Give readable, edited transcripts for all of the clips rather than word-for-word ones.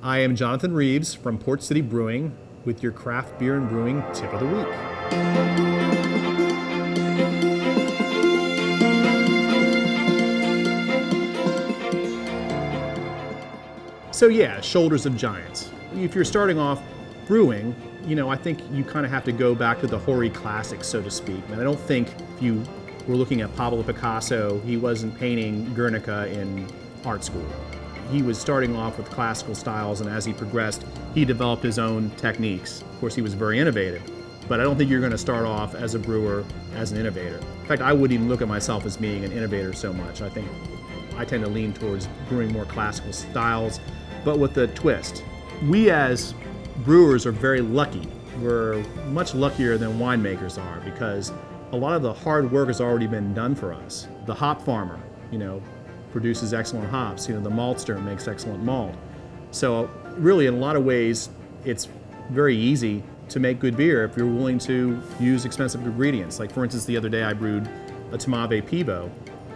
I am Jonathan Reeves from Port City Brewing with your craft beer and brewing tip of the week. So yeah, shoulders of giants. If you're starting off brewing, I think you kind of have to go back to the hoary classics, so to speak. And I don't think if you were looking at Pablo Picasso, he wasn't painting Guernica in art school. He was starting off with classical styles, and as he progressed, he developed his own techniques. Of course, he was very innovative, but I don't think you're going to start off as a brewer as an innovator. In fact, I wouldn't even look at myself as being an innovator so much. I think I tend to lean towards brewing more classical styles, but with a twist. We as brewers are very lucky. We're much luckier than winemakers are because a lot of the hard work has already been done for us. The hop farmer, produces excellent hops. The maltster makes excellent malt. So really, in a lot of ways, it's very easy to make good beer if you're willing to use expensive ingredients. Like for instance, the other day I brewed a Tmave Pivo,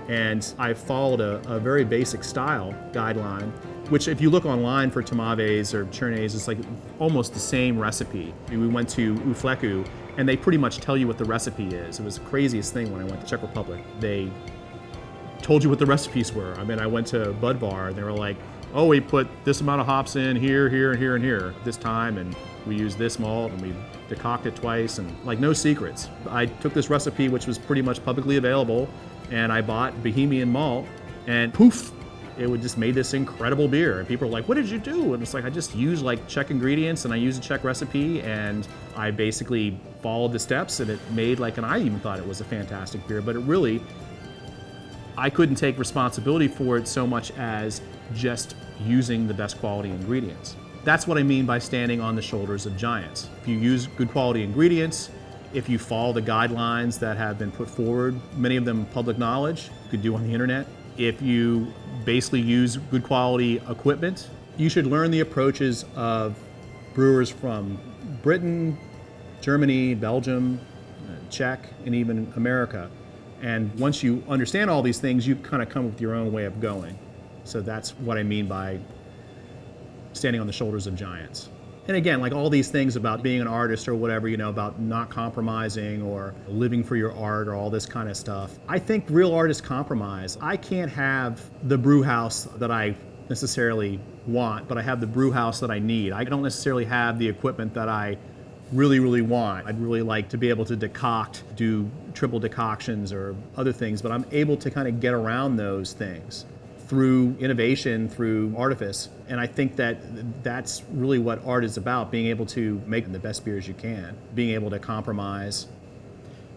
and I followed a very basic style guideline, which if you look online for Tmaves or Chardonnays, it's like almost the same recipe. We went to Ufleku, and they pretty much tell you what the recipe is. It was the craziest thing when I went to Czech Republic. They told you what the recipes were. I mean, I went to Budvar, and they were like, oh, we put this amount of hops in here, here, and here, and here this time, and we used this malt, and we decoct it twice, and like no secrets. I took this recipe, which was pretty much publicly available, and I bought Bohemian malt, and poof, it would just made this incredible beer. And people are like, what did you do? And it's like, I just used like Czech ingredients, and I used a Czech recipe, and I basically followed the steps, and it made and I even thought it was a fantastic beer, but it really, I couldn't take responsibility for it so much as just using the best quality ingredients. That's what I mean by standing on the shoulders of giants. If you use good quality ingredients, if you follow the guidelines that have been put forward, many of them public knowledge, you could do on the internet. If you basically use good quality equipment, you should learn the approaches of brewers from Britain, Germany, Belgium, Czech, and even America. And once you understand all these things, you kind of come up with your own way of going. So that's what I mean by standing on the shoulders of giants. And again, like all these things about being an artist or whatever, about not compromising or living for your art or all this kind of stuff. I think real artists compromise. I can't have the brew house that I necessarily want, but I have the brew house that I need. I don't necessarily have the equipment that I really, really want. I'd really like to be able to do triple decoctions or other things, but I'm able to kind of get around those things through innovation, through artifice. And I think that that's really what art is about, being able to make the best beers you can, being able to compromise.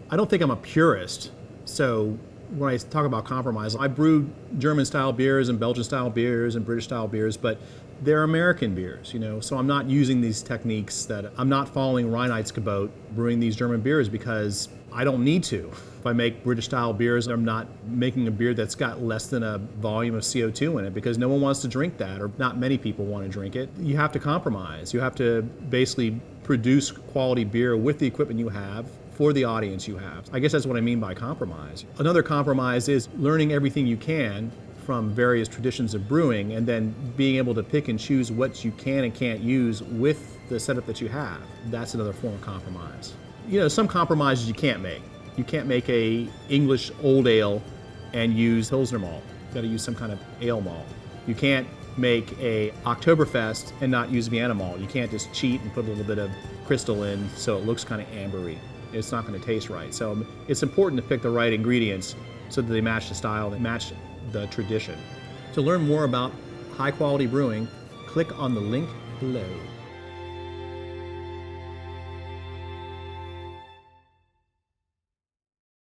I don't think I'm a purist, so when I talk about compromise, I brew German-style beers and Belgian-style beers and British-style beers, but they're American beers, so I'm not using these techniques I'm not following Reinheitsgebot, brewing these German beers because I don't need to. If I make British-style beers, I'm not making a beer that's got less than a volume of CO2 in it because no one wants to drink that, or not many people want to drink it. You have to compromise. You have to basically produce quality beer with the equipment you have for the audience you have. I guess that's what I mean by compromise. Another compromise is learning everything you can from various traditions of brewing and then being able to pick and choose what you can and can't use with the setup that you have. That's another form of compromise. Some compromises you can't make. You can't make a English old ale and use Pilsner malt. You gotta use some kind of ale malt. You can't make a Oktoberfest and not use Vienna malt. You can't just cheat and put a little bit of crystal in so it looks kind of ambery. It's not going to taste right. So it's important to pick the right ingredients so that they match the style, they match the tradition. To learn more about high quality brewing, click on the link below.